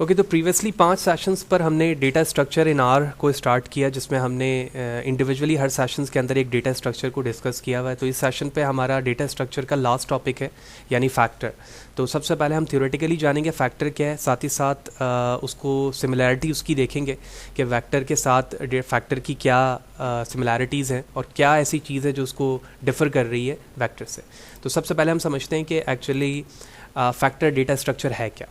Okay, तो previously 5 sessions पर हमने डेटा स्ट्रक्चर इन आर को स्टार्ट किया, जिसमें हमने इंडिविजुअली हर सेशंस के अंदर एक डेटा स्ट्रक्चर को डिस्कस किया हुआ है। तो इस सेशन पे हमारा डेटा स्ट्रक्चर का लास्ट टॉपिक है, यानी फैक्टर। तो सबसे पहले हम थ्योरेटिकली जानेंगे फैक्टर क्या है, साथ ही साथ उसको सिमिलैरिटी उसकी देखेंगे कि वेक्टर के साथ फैक्टर की क्या सिमिलैरिटीज़ हैं और क्या ऐसी चीज़ है जो उसको डिफ़र कर रही है वेक्टर से। तो सबसे पहले हम समझते हैं कि एक्चुअली फैक्टर डेटा स्ट्रक्चर है क्या।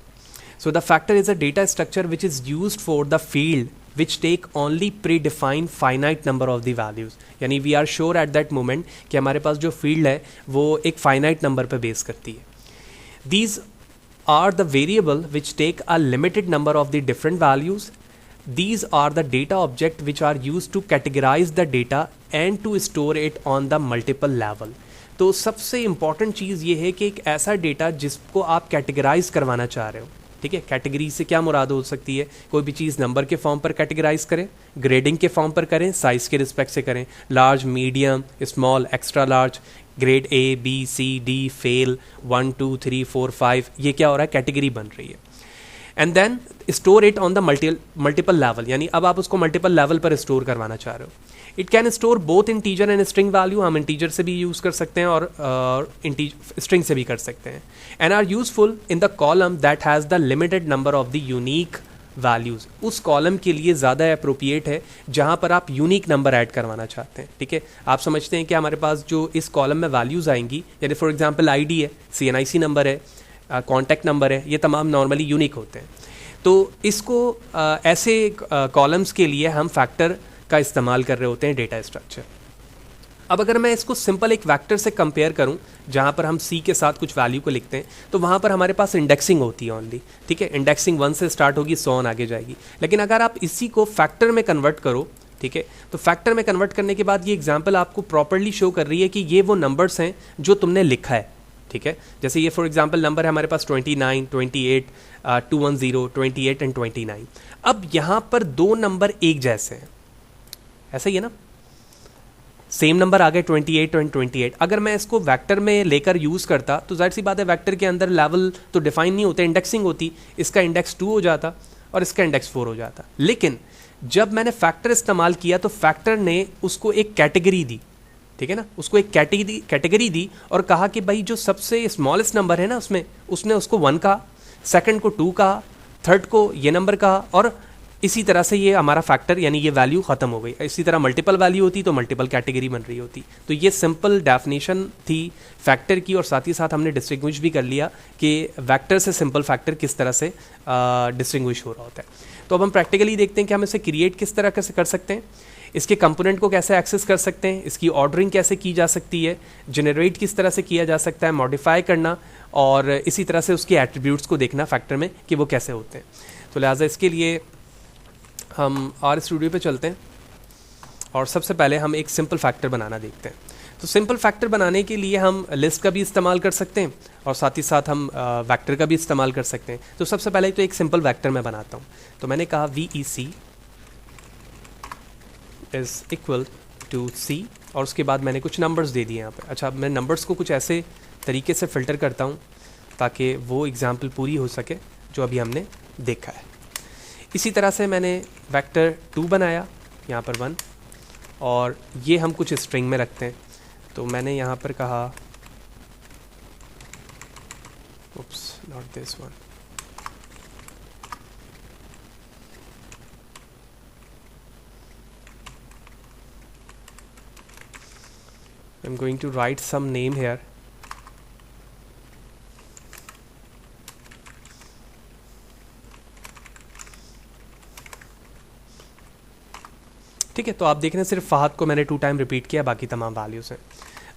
So the factor is a data structure which is used for the field which take only predefined finite number of the values. यानी we are sure at that moment कि हमारे पास जो field है वो एक finite number पे base करती है। These are the variable which take a limited number of the different values. These are the data object which are used to categorize the data and to store it on the multiple level. तो सबसे important चीज़ ये है कि एक ऐसा data जिसको आप categorise करवाना चाह रहे हो, ठीक है। कैटेगरी से क्या मुराद हो सकती है, कोई भी चीज़ नंबर के फॉर्म पर कैटेगराइज करें, ग्रेडिंग के फॉर्म पर करें, साइज़ के रिस्पेक्ट से करें, large, medium, small, extra large, grade A, B, C, D, fail, 1, 2, 3, 4, 5, ये क्या हो रहा है, कैटेगरी बन रही है। And then store it on the multiple level, यानी अब आप उसको मल्टीपल लेवल पर स्टोर करवाना चाह रहे हो। It can store both integer and string value, हम इंटीजर से भी यूज़ कर सकते हैं और स्ट्रिंग से भी कर सकते हैं। And are useful in the column that has the limited number of the unique values. उस कॉलम के लिए ज़्यादा अप्रोप्रिएट है जहाँ पर आप यूनिक नंबर ऐड करवाना चाहते हैं, ठीक है। आप समझते हैं कि हमारे पास जो इस कॉलम में वैल्यूज़ आएंगी, यानी फॉर एग्जाम्पल ID है, CNIC नंबर है, कॉन्टैक्ट नंबर है, ये तमाम नॉर्मली यूनिक होते हैं। तो इसको ऐसे कॉलम्स के लिए हम फैक्टर का इस्तेमाल कर रहे होते हैं डेटा स्ट्रक्चर। अब अगर मैं इसको सिंपल एक वेक्टर से कंपेयर करूं जहां पर हम C के साथ कुछ वैल्यू को लिखते हैं, तो वहां पर हमारे पास इंडेक्सिंग होती है ओनली, ठीक है। इंडेक्सिंग 1 से स्टार्ट होगी, 100 आगे जाएगी। लेकिन अगर आप इसी को फैक्टर में कन्वर्ट करो, ठीक है, तो फैक्टर में कन्वर्ट करने के बाद ये एग्जाम्पल आपको प्रॉपरली शो कर रही है कि ये वो नंबर्स हैं जो तुमने लिखा है, ठीक है। जैसे ये फॉर एग्जाम्पल नंबर है हमारे पास 29, 28, 210, 28 एंड 29। अब यहाँ पर दो नंबर एक जैसे हैं, ऐसा ही है ना, सेम नंबर आ गए 28 एंड 28। अगर मैं इसको वेक्टर में लेकर यूज़ करता तो जाहिर सी बात है वेक्टर के अंदर लेवल तो डिफाइन नहीं होते, इंडेक्सिंग होती, इसका इंडेक्स 2 हो जाता और इसका इंडेक्स 4 हो जाता। लेकिन जब मैंने फैक्टर इस्तेमाल किया तो फैक्टर ने उसको एक कैटेगरी दी, ठीक है ना, उसको एक कैटेगरी दी और कहा कि भाई जो सबसे स्मॉलेस्ट नंबर है ना उसने उसको 1 कहा, सेकंड को 2 कहा, थर्ड को ये नंबर कहा, और इसी तरह से ये हमारा फैक्टर यानी ये वैल्यू ख़त्म हो गई। इसी तरह मल्टीपल वैल्यू होती तो मल्टीपल कैटेगरी बन रही होती। तो ये सिंपल डेफिनेशन थी फैक्टर की, और साथ ही साथ हमने डिस्टिंग्विश भी कर लिया कि वेक्टर से सिंपल फैक्टर किस तरह से डिस्टिंग्विश हो रहा होता है। तो अब हम प्रैक्टिकली देखते हैं कि हम इसे क्रिएट किस तरह से कर सकते हैं, इसके कंपोनेंट को कैसे एक्सेस कर सकते हैं, इसकी ऑर्डरिंग कैसे की जा सकती है, जनरेट किस तरह से किया जा सकता है, मॉडिफाई करना, और इसी तरह से उसके एट्रीब्यूट्स को देखना फैक्टर में कि वो कैसे होते हैं। तो लिहाजा इसके लिए हम आर स्टूडियो पे चलते हैं और सबसे पहले हम एक सिंपल फैक्टर बनाना देखते हैं। तो सिंपल फैक्टर बनाने के लिए हम लिस्ट का भी इस्तेमाल कर सकते हैं और साथ ही साथ हम वेक्टर का भी इस्तेमाल कर सकते हैं। तो सबसे पहले तो एक सिंपल वेक्टर मैं बनाता हूँ। तो मैंने कहा VEC is equal to C, और उसके बाद मैंने कुछ नंबर्स दे दिए यहाँ पर। अच्छा, मैं नंबर्स को कुछ ऐसे तरीके से फ़िल्टर करता हूँ ताकि वो एग्जाम्पल पूरी हो सके जो अभी हमने देखा है। इसी तरह से मैंने वेक्टर 2 बनाया, यहाँ पर 1, और ये हम कुछ स्ट्रिंग में रखते हैं। तो मैंने यहाँ पर कहा oops, not this one, I'm going to write some name here. ठीक है, तो आप देख रहे हैं सिर्फ फहद को मैंने 2 टाइम रिपीट किया, बाकी तमाम वैल्यूज़ हैं।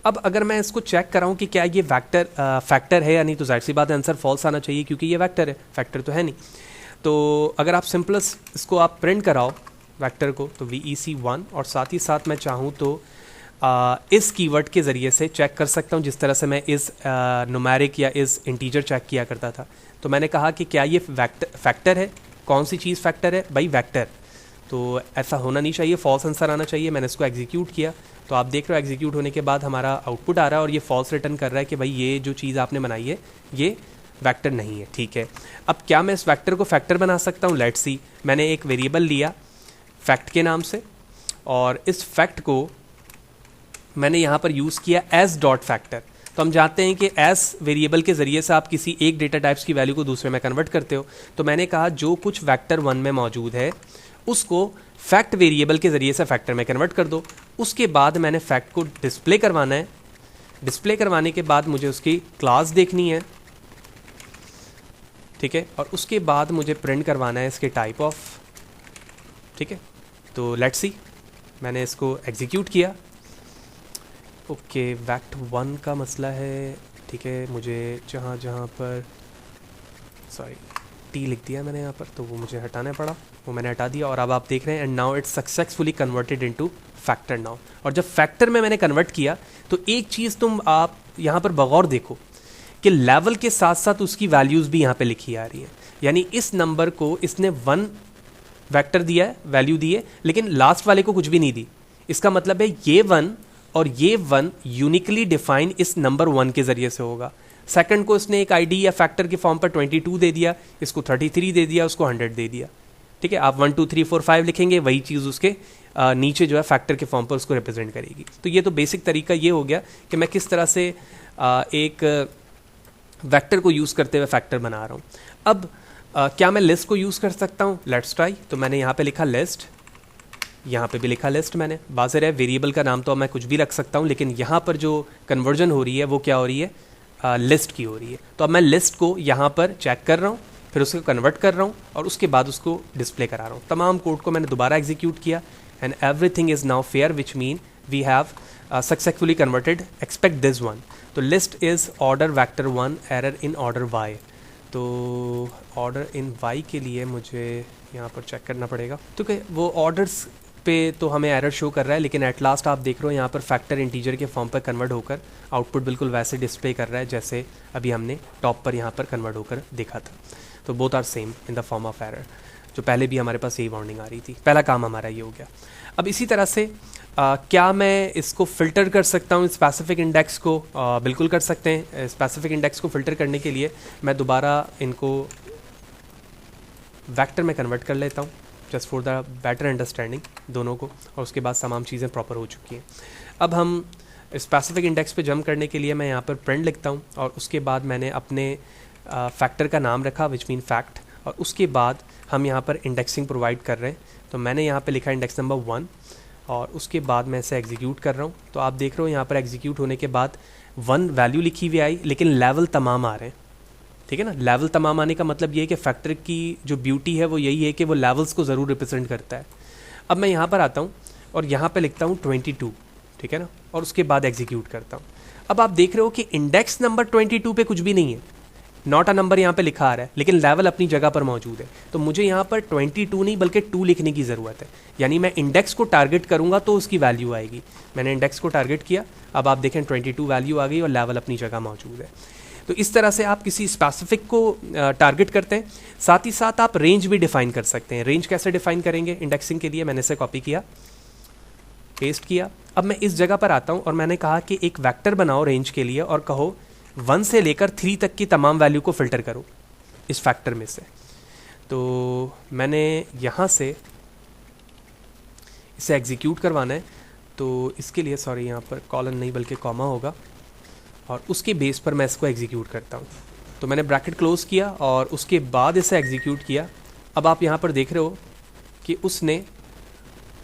अब अगर मैं इसको चेक कराऊं कि क्या ये फैक्टर है या नहीं, तो जाहिर सी बात है आंसर फॉल्स आना चाहिए क्योंकि ये वेक्टर है, फैक्टर तो है नहीं। तो अगर आप सिंपलेस्ट इसको आप प्रिंट कराओ वेक्टर को, तो VEC 1, और साथ ही साथ मैं चाहूँ तो इस कीवर्ड के ज़रिए से चेक कर सकता हूँ जिस तरह से मैं इस न्यूमेरिक या इस इंटीजर चेक किया करता था। तो मैंने कहा कि क्या ये फैक्टर है, कौन सी चीज़ फैक्टर है, भाई वेक्टर। तो ऐसा होना नहीं चाहिए, फॉल्स आंसर आना चाहिए। मैंने इसको एग्जीक्यूट किया तो आप देख रहे हो एग्जीक्यूट होने के बाद हमारा आउटपुट आ रहा है और ये फॉल्स रिटर्न कर रहा है कि भाई ये जो चीज़ आपने बनाई है ये वेक्टर नहीं है, ठीक है। अब क्या मैं इस वेक्टर को फैक्टर बना सकता हूँ? लेट्स सी, मैंने एक वेरिएबल लिया फैक्ट के नाम से और इस फैक्ट को मैंने यहाँ पर यूज़ किया एज डॉट फैक्टर। तो हम जानते हैं कि एस वेरिएबल के ज़रिए से आप किसी एक डेटा टाइप्स की वैल्यू को दूसरे में कन्वर्ट करते हो। तो मैंने कहा जो कुछ वेक्टर 1 में मौजूद है उसको फैक्ट वेरिएबल के ज़रिए से फैक्टर में कन्वर्ट कर दो। उसके बाद मैंने फैक्ट को डिस्प्ले करवाना है। डिस्प्ले करवाने के बाद मुझे उसकी क्लास देखनी है, ठीक है, और उसके बाद मुझे प्रिंट करवाना है इसके टाइप ऑफ, ठीक है। तो लेट्स सी, मैंने इसको एग्जीक्यूट किया। ओके, वेक्ट 1 का मसला है, ठीक है। मुझे जहाँ जहाँ पर सॉरी टी लिख दिया मैंने यहाँ पर, तो वो मुझे हटाना पड़ा, वो मैंने हटा दिया। और अब आप देख रहे हैं and now it's successfully converted into factor now. और जब फैक्टर में मैंने कन्वर्ट किया तो एक चीज़ तुम आप यहाँ पर बगौर देखो कि लेवल के साथ साथ उसकी वैल्यूज़ भी यहाँ पे लिखी आ रही है। यानी इस नंबर को इसने 1 वेक्टर दिया है, वैल्यू दी है, लेकिन लास्ट वाले को कुछ भी नहीं दी। इसका मतलब है ये 1 और ये 1 यूनिकली डिफाइन इस नंबर 1 के ज़रिए से होगा। सेकंड को इसने एक आईडी या फैक्टर के फॉर्म पर 22 दे दिया, इसको 33 दे दिया, उसको 100 दे दिया, ठीक है। आप 1 2 3 4 5 लिखेंगे, वही चीज़ उसके नीचे जो है फैक्टर के फॉर्म पर उसको रिप्रेजेंट करेगी। तो ये तो बेसिक तरीका ये हो गया कि मैं किस तरह से एक वेक्टर को यूज़ करते हुए फैक्टर बना रहा हूँ। अब क्या मैं लिस्ट को यूज़ कर सकता हूँ? Let's try. तो मैंने यहाँ पे लिखा लिस्ट, यहाँ पे भी लिखा लिस्ट। मैंने बाज़र है वेरिएबल का नाम तो मैं कुछ भी रख सकता हूँ, लेकिन यहाँ पर जो कन्वर्जन हो रही है वो क्या हो रही है? लिस्ट की हो रही है। तो अब मैं लिस्ट को यहाँ पर चेक कर रहा हूँ, फिर उसको कन्वर्ट कर रहा हूँ और उसके बाद उसको डिस्प्ले करा रहा हूँ। तमाम कोड को मैंने दोबारा एग्जीक्यूट किया and everything is now fair, which mean we have successfully converted, expect this one. तो list is order vector 1 error in order Y. तो ऑर्डर इन वाई के लिए मुझे यहाँ पर चेक करना पड़ेगा, क्योंकि वो ऑर्डर्स पे तो हमें एरर शो कर रहा है, लेकिन एट लास्ट आप देख रहे हो यहाँ पर फैक्टर इंटीजर के फॉर्म पर कन्वर्ट होकर आउटपुट बिल्कुल वैसे डिस्प्ले कर रहा है जैसे अभी हमने टॉप पर यहाँ पर कन्वर्ट होकर देखा था। तो both are same in the form of error. जो पहले भी हमारे पास यही वार्निंग आ रही थी। पहला काम हमारा ये हो गया। अब इसी तरह से क्या मैं इसको फ़िल्टर कर सकता हूँ स्पेसिफिक इंडेक्स को? बिल्कुल कर सकते हैं। स्पेसिफिक इंडेक्स को फ़िल्टर करने के लिए मैं दोबारा इनको वेक्टर में कन्वर्ट कर लेता हूँ, just for the better understanding दोनों को, और उसके बाद तमाम चीज़ें प्रॉपर हो चुकी हैं। अब हम स्पेसिफिक इंडेक्स पे जंप करने के लिए मैं यहाँ पर प्रिंट लिखता हूँ और उसके बाद मैंने अपने फैक्टर का नाम रखा विच मीन फैक्ट, और उसके बाद हम यहाँ पर इंडेक्सिंग प्रोवाइड कर रहे हैं। तो मैंने यहाँ पे लिखा इंडेक्स नंबर 1 और उसके बाद मैं इसे एग्जीक्यूट कर रहा हूँ। तो आप देख रहे हो यहाँ पर एग्जीक्यूट होने के बाद 1 वैल्यू लिखी हुई आई, लेकिन लेवल तमाम आ रहे हैं, ठीक है ना। लेवल तमाम आने का मतलब ये है कि फैक्टर की जो ब्यूटी है वो यही है कि वो लेवल्स को ज़रूर रिप्रेजेंट करता है। अब मैं यहाँ पर आता हूँ और यहाँ पर लिखता हूँ 22, ठीक है ना, और उसके बाद एग्जीक्यूट करता हूँ। अब आप देख रहे हो कि इंडेक्स नंबर 22 पे कुछ भी नहीं है, नॉट अ नंबर यहाँ पे लिखा आ रहा है, लेकिन लेवल अपनी जगह पर मौजूद है। तो मुझे यहाँ पर 22 नहीं बल्कि 2 लिखने की ज़रूरत है। यानी मैं इंडेक्स को टारगेट करूँगा तो उसकी वैल्यू आएगी। मैंने इंडेक्स को टारगेट किया, अब आप देखें 22 वैल्यू आ गई और लेवल अपनी जगह मौजूद है। तो इस तरह से आप किसी स्पेसिफिक को टारगेट करते हैं। साथ ही साथ आप रेंज भी डिफाइन कर सकते हैं। रेंज कैसे डिफाइन करेंगे इंडेक्सिंग के लिए? मैंने इसे कॉपी किया, पेस्ट किया। अब मैं इस जगह पर आता हूँ और मैंने कहा कि एक वेक्टर बनाओ रेंज के लिए और कहो 1 से लेकर 3 तक की तमाम वैल्यू को फ़िल्टर करो इस फैक्टर में से। तो मैंने यहाँ से इसे एग्जीक्यूट करवाना है, तो इसके लिए सॉरी यहाँ पर कॉलन नहीं बल्कि कॉमा होगा, और उसके बेस पर मैं इसको एग्जीक्यूट करता हूँ। तो मैंने ब्रैकेट क्लोज़ किया और उसके बाद इसे एग्जीक्यूट किया। अब आप यहाँ पर देख रहे हो कि उसने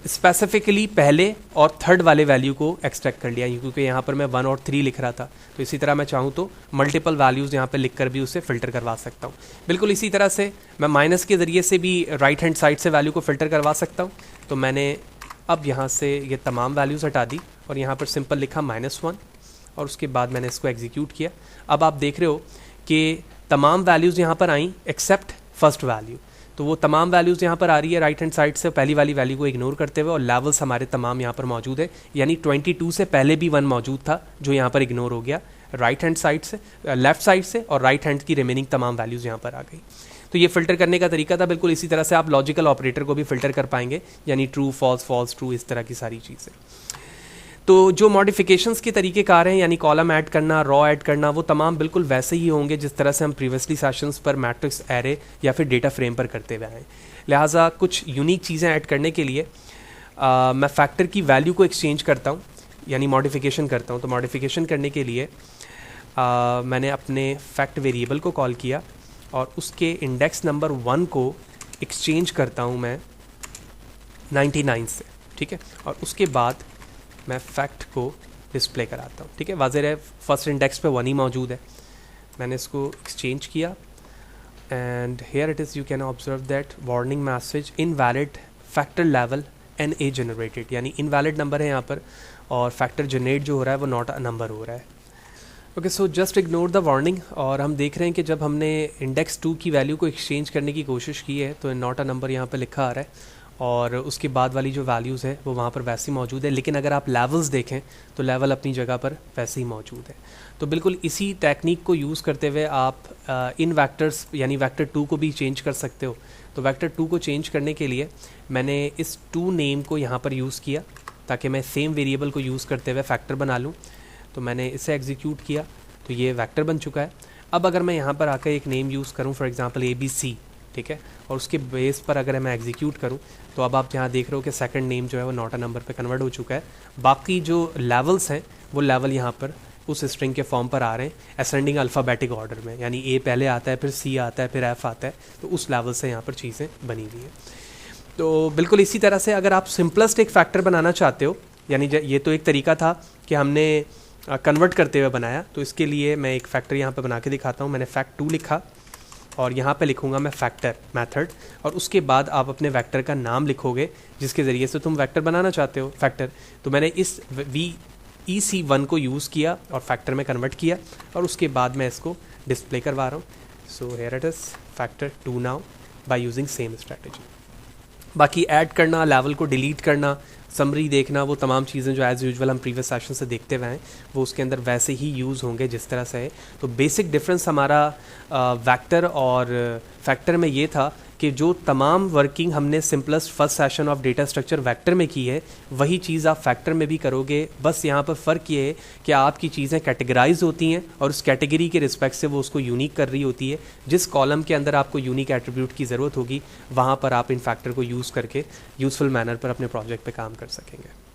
स्पेसिफिकली पहले और थर्ड वाले वैल्यू को एक्सट्रैक्ट कर लिया, क्योंकि यहाँ पर मैं 1 और 3 लिख रहा था। तो इसी तरह मैं चाहूँ तो मल्टीपल वैल्यूज़ यहाँ पर लिख कर भी उसे फ़िल्टर करवा सकता हूँ। बिल्कुल इसी तरह से मैं माइनस के ज़रिए से भी राइट हैंड साइड से वैल्यू को फ़िल्टर करवा सकता हूँ। तो मैंने अब यहाँ से ये तमाम वैल्यूज़ हटा दी और यहाँ पर सिंपल लिखा -1 और उसके बाद मैंने इसको एग्जीक्यूट किया। अब आप देख रहे हो कि तमाम वैल्यूज़ यहाँ पर आई एक्सेप्ट फर्स्ट वैल्यू। तो वो तमाम वैल्यूज़ यहाँ पर आ रही है राइट हैंड साइड से, पहली वाली वैल्यू को इग्नोर करते हुए, और लेवल्स हमारे तमाम यहाँ पर मौजूद है। यानी 22 से पहले भी 1 मौजूद था जो यहाँ पर इग्नोर हो गया राइट हैंड साइड से, लेफ्ट साइड से, और राइट हैंड की रिमेनिंग तमाम वैल्यूज़ यहाँ पर आ गई। तो ये फ़िल्टर करने का तरीका था। बिल्कुल इसी तरह से आप लॉजिकल ऑपरेटर को भी फ़िल्टर कर पाएंगे, यानी ट्रू फॉल्स, फॉल्स ट्रू, इस तरह की सारी चीज़ें। तो जो मॉडिफिकेशंस के तरीक़ेकार हैं यानी कॉलम ऐड करना, रॉ ऐड करना, वो तमाम बिल्कुल वैसे ही होंगे जिस तरह से हम प्रीवियसली सेशंस पर मैट्रिक्स एरे या फिर डेटा फ्रेम पर करते हुए आए। लिहाजा कुछ यूनिक चीज़ें ऐड करने के लिए मैं फैक्टर की वैल्यू को एक्सचेंज करता हूँ यानी मॉडिफिकेशन करता हूँ। तो मॉडिफिकेशन करने के लिए मैंने अपने फैक्ट वेरिएबल को कॉल किया और उसके इंडेक्स नंबर 1 को एक्सचेंज करता हूँ मैं 99 से, ठीक है। और उसके बाद मैं फैक्ट को डिस्प्ले कराता हूँ, ठीक है। वाज़ेह है फर्स्ट इंडेक्स पे 1 ही मौजूद है। मैंने इसको एक्सचेंज किया and here it is you can observe that warning message invalid factor level NA generated, यानी इनवैलिड नंबर है यहाँ पर और फैक्टर जनरेट जो हो रहा है वो नॉट अ नंबर हो रहा है। Okay, so just ignore the warning. और हम देख रहे हैं कि जब हमने इंडेक्स 2 की वैल्यू को एक्सचेंज करने की कोशिश की है तो नॉट अ नंबर यहाँ पर लिखा आ रहा है और उसके बाद वाली जो वैल्यूज़ है वो वहाँ पर वैसे ही मौजूद है। लेकिन अगर आप लेवल्स देखें तो लेवल अपनी जगह पर वैसे ही मौजूद है। तो बिल्कुल इसी टेक्निक को यूज़ करते हुए आप इन वैक्टर्स यानी वेक्टर 2 को भी चेंज कर सकते हो। तो वेक्टर 2 को चेंज करने के लिए मैंने इस 2 नेम को यहाँ पर यूज़ किया ताकि मैं सेम वेरिएबल को यूज़ करते हुए फैक्टर बना लूँ। तो मैंने इसे एग्जीक्यूट किया तो ये वेक्टर बन चुका है। अब अगर मैं यहाँ पर आकर एक नेम यूज़ करूँ फॉर एग्जांपल ABC, ठीक है, और उसके बेस पर अगर मैं एग्जीक्यूट करूँ तो अब आप यहाँ देख रहे हो कि सेकंड नेम जो है वो नॉट अ नंबर पे कन्वर्ट हो चुका है। बाकी जो लेवल्स हैं वो लेवल यहाँ पर उस स्ट्रिंग के फॉर्म पर आ रहे हैं असेंडिंग अल्फ़ाबेटिक ऑर्डर में, यानी A पहले आता है, फिर C आता है, फिर F आता है। तो उस लेवल से यहाँ पर चीज़ें बनी हुई हैं। तो बिल्कुल इसी तरह से अगर आप सिंपलेस्ट एक फैक्टर बनाना चाहते हो, यानी ये तो एक तरीका था कि हमने कन्वर्ट करते हुए बनाया, तो इसके लिए मैं एक फैक्टर यहाँ पे बना के दिखाता हूँ। मैंने फैक्ट 2 लिखा और यहाँ पे लिखूँगा मैं फैक्टर मेथड और उसके बाद आप अपने वेक्टर का नाम लिखोगे जिसके ज़रिए से तुम वेक्टर बनाना चाहते हो फैक्टर। तो मैंने इस VEC1 को यूज़ किया और फैक्टर में कन्वर्ट किया और उसके बाद मैं इसको डिस्प्ले करवा रहा हूँ। So here it is factor 2 now by using same strategy. बाकी ऐड करना, लेवल को डिलीट करना, समरी देखना, वो तमाम चीज़ें जो एज़ यूजुअल हम प्रीवियस सेशन से देखते हुए हैं वो उसके अंदर वैसे ही यूज़ होंगे जिस तरह से है। तो बेसिक डिफरेंस हमारा वेक्टर और फैक्टर में ये था कि जो तमाम वर्किंग हमने simplest first session of data structure vector में की है वही चीज़ आप फैक्टर में भी करोगे। बस यहाँ पर फ़र्क ये है कि आपकी चीज़ें कैटेगराइज होती हैं और उस कैटेगरी के रिस्पेक्ट से वो उसको यूनिक कर रही होती है। जिस कॉलम के अंदर आपको यूनिक एट्रीब्यूट की ज़रूरत होगी वहाँ पर आप इन फैक्टर को यूज़ करके यूज़फुल मैनर पर अपने प्रोजेक्ट पे काम कर सकेंगे।